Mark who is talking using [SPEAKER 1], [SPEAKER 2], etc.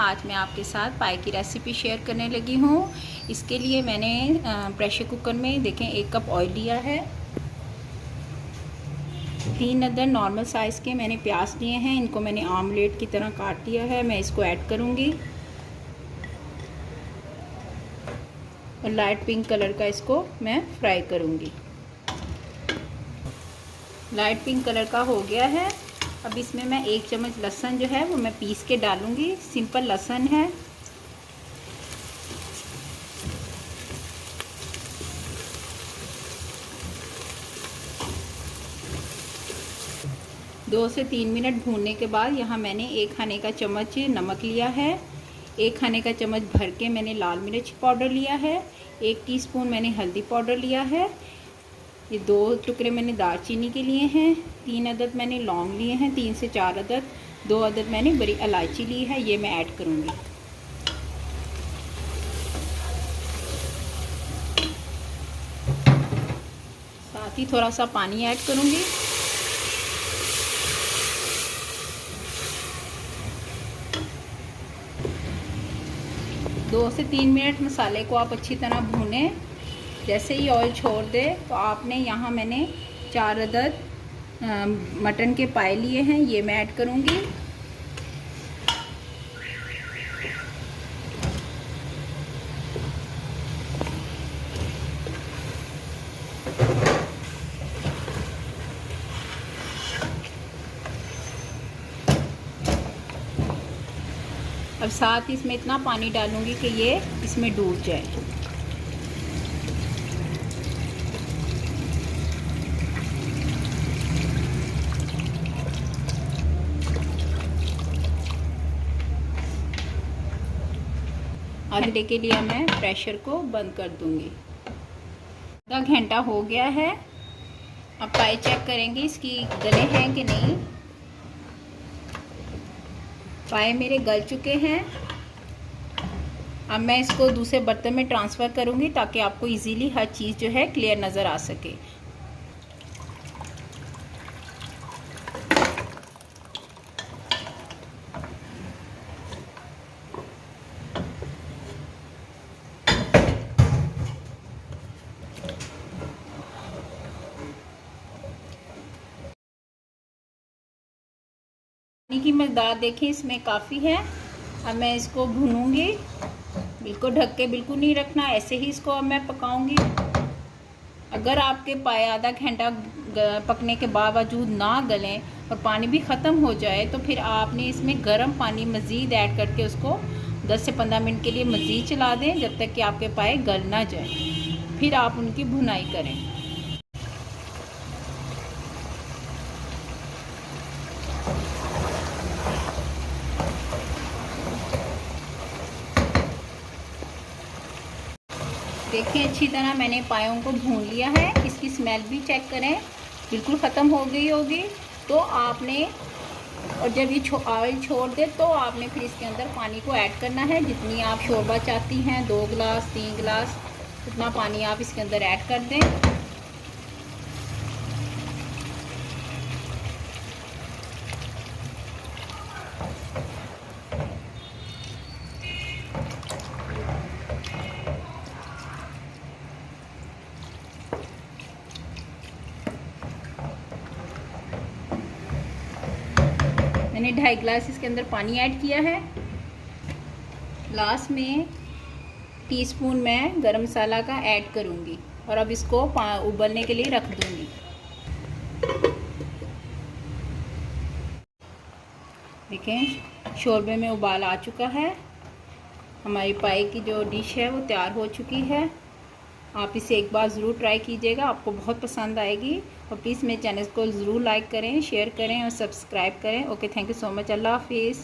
[SPEAKER 1] आज मैं आपके साथ पाए की रेसिपी शेयर करने लगी हूँ। इसके लिए मैंने प्रेशर कुकर में देखें 1 कप ऑयल लिया है। 3 अदर नॉर्मल साइज़ के मैंने प्याज लिए हैं, इनको मैंने आमलेट की तरह काट दिया है। मैं इसको ऐड करूँगी और लाइट पिंक कलर का इसको मैं फ्राई करूँगी। लाइट पिंक कलर का हो गया है। अब इसमें मैं 1 चम्मच लहसुन जो है वो मैं पीस के डालूँगी। सिंपल लहसुन है। दो से 3 मिनट भूनने के बाद यहाँ मैंने 1 खाने का चम्मच नमक लिया है। 1 खाने का चम्मच भर के मैंने लाल मिर्च पाउडर लिया है। 1 टीस्पून मैंने हल्दी पाउडर लिया है। ये 2 टुकड़े मैंने दालचीनी के लिए हैं। 3 अदद मैंने लौंग लिए हैं, 3 से 4 अदद। 2 अदद मैंने बड़ी इलायची ली है, ये मैं ऐड करूँगी। साथ ही थोड़ा सा पानी ऐड करूँगी। दो से 3 मिनट मसाले को आप अच्छी तरह भूनें। जैसे ही ऑयल छोड़ दे तो आपने यहाँ मैंने 4 अदद मटन के पाए लिए हैं, ये मैं ऐड करूँगी। अब साथ ही इसमें इतना पानी डालूँगी कि ये इसमें डूब जाए। आधे के लिए मैं प्रेशर को बंद कर दूँगी। आधा घंटा हो गया है। अब पाए चेक करेंगे इसकी गले हैं कि नहीं। पाए मेरे गल चुके हैं। अब मैं इसको दूसरे बर्तन में ट्रांसफ़र करूँगी ताकि आपको इजीली हर चीज़ जो है क्लियर नज़र आ सके। पानी की मकदार देखें इसमें काफ़ी है। अब मैं इसको भूनूंगी। बिल्कुल ढक के बिल्कुल नहीं रखना, ऐसे ही इसको अब मैं पकाऊंगी। अगर आपके पाए आधा घंटा पकने के बावजूद ना गलें और पानी भी ख़त्म हो जाए तो फिर आपने इसमें गर्म पानी मज़ीद ऐड करके उसको 10 से 15 मिनट के लिए मज़ीद चला दें, जब तक कि आपके पाए गल ना जाए। फिर आप उनकी भुनाई करें। देखें अच्छी तरह मैंने पायों को भून लिया है। इसकी स्मेल भी चेक करें, बिल्कुल ख़त्म हो गई होगी। तो आपने और जब ये ऑयल छोड़ दे तो आपने फिर इसके अंदर पानी को ऐड करना है। जितनी आप शोरबा चाहती हैं, 2 गिलास 3 गिलास, उतना पानी आप इसके अंदर ऐड कर दें। मैंने 2.5 गिलास इसके अंदर पानी ऐड किया है। लास्ट में टीस्पून मैं गरम मसाला का ऐड करूँगी और अब इसको उबलने के लिए रख दूँगी। देखें शोरबे में उबाल आ चुका है। हमारी पाए की जो डिश है वो तैयार हो चुकी है। आप इसे एक बार ज़रूर ट्राई कीजिएगा, आपको बहुत पसंद आएगी। और प्लीज़ मेरे चैनल को ज़रूर लाइक करें, शेयर करें और सब्सक्राइब करें। Okay, thank you so much. अल्लाह हाफिज़।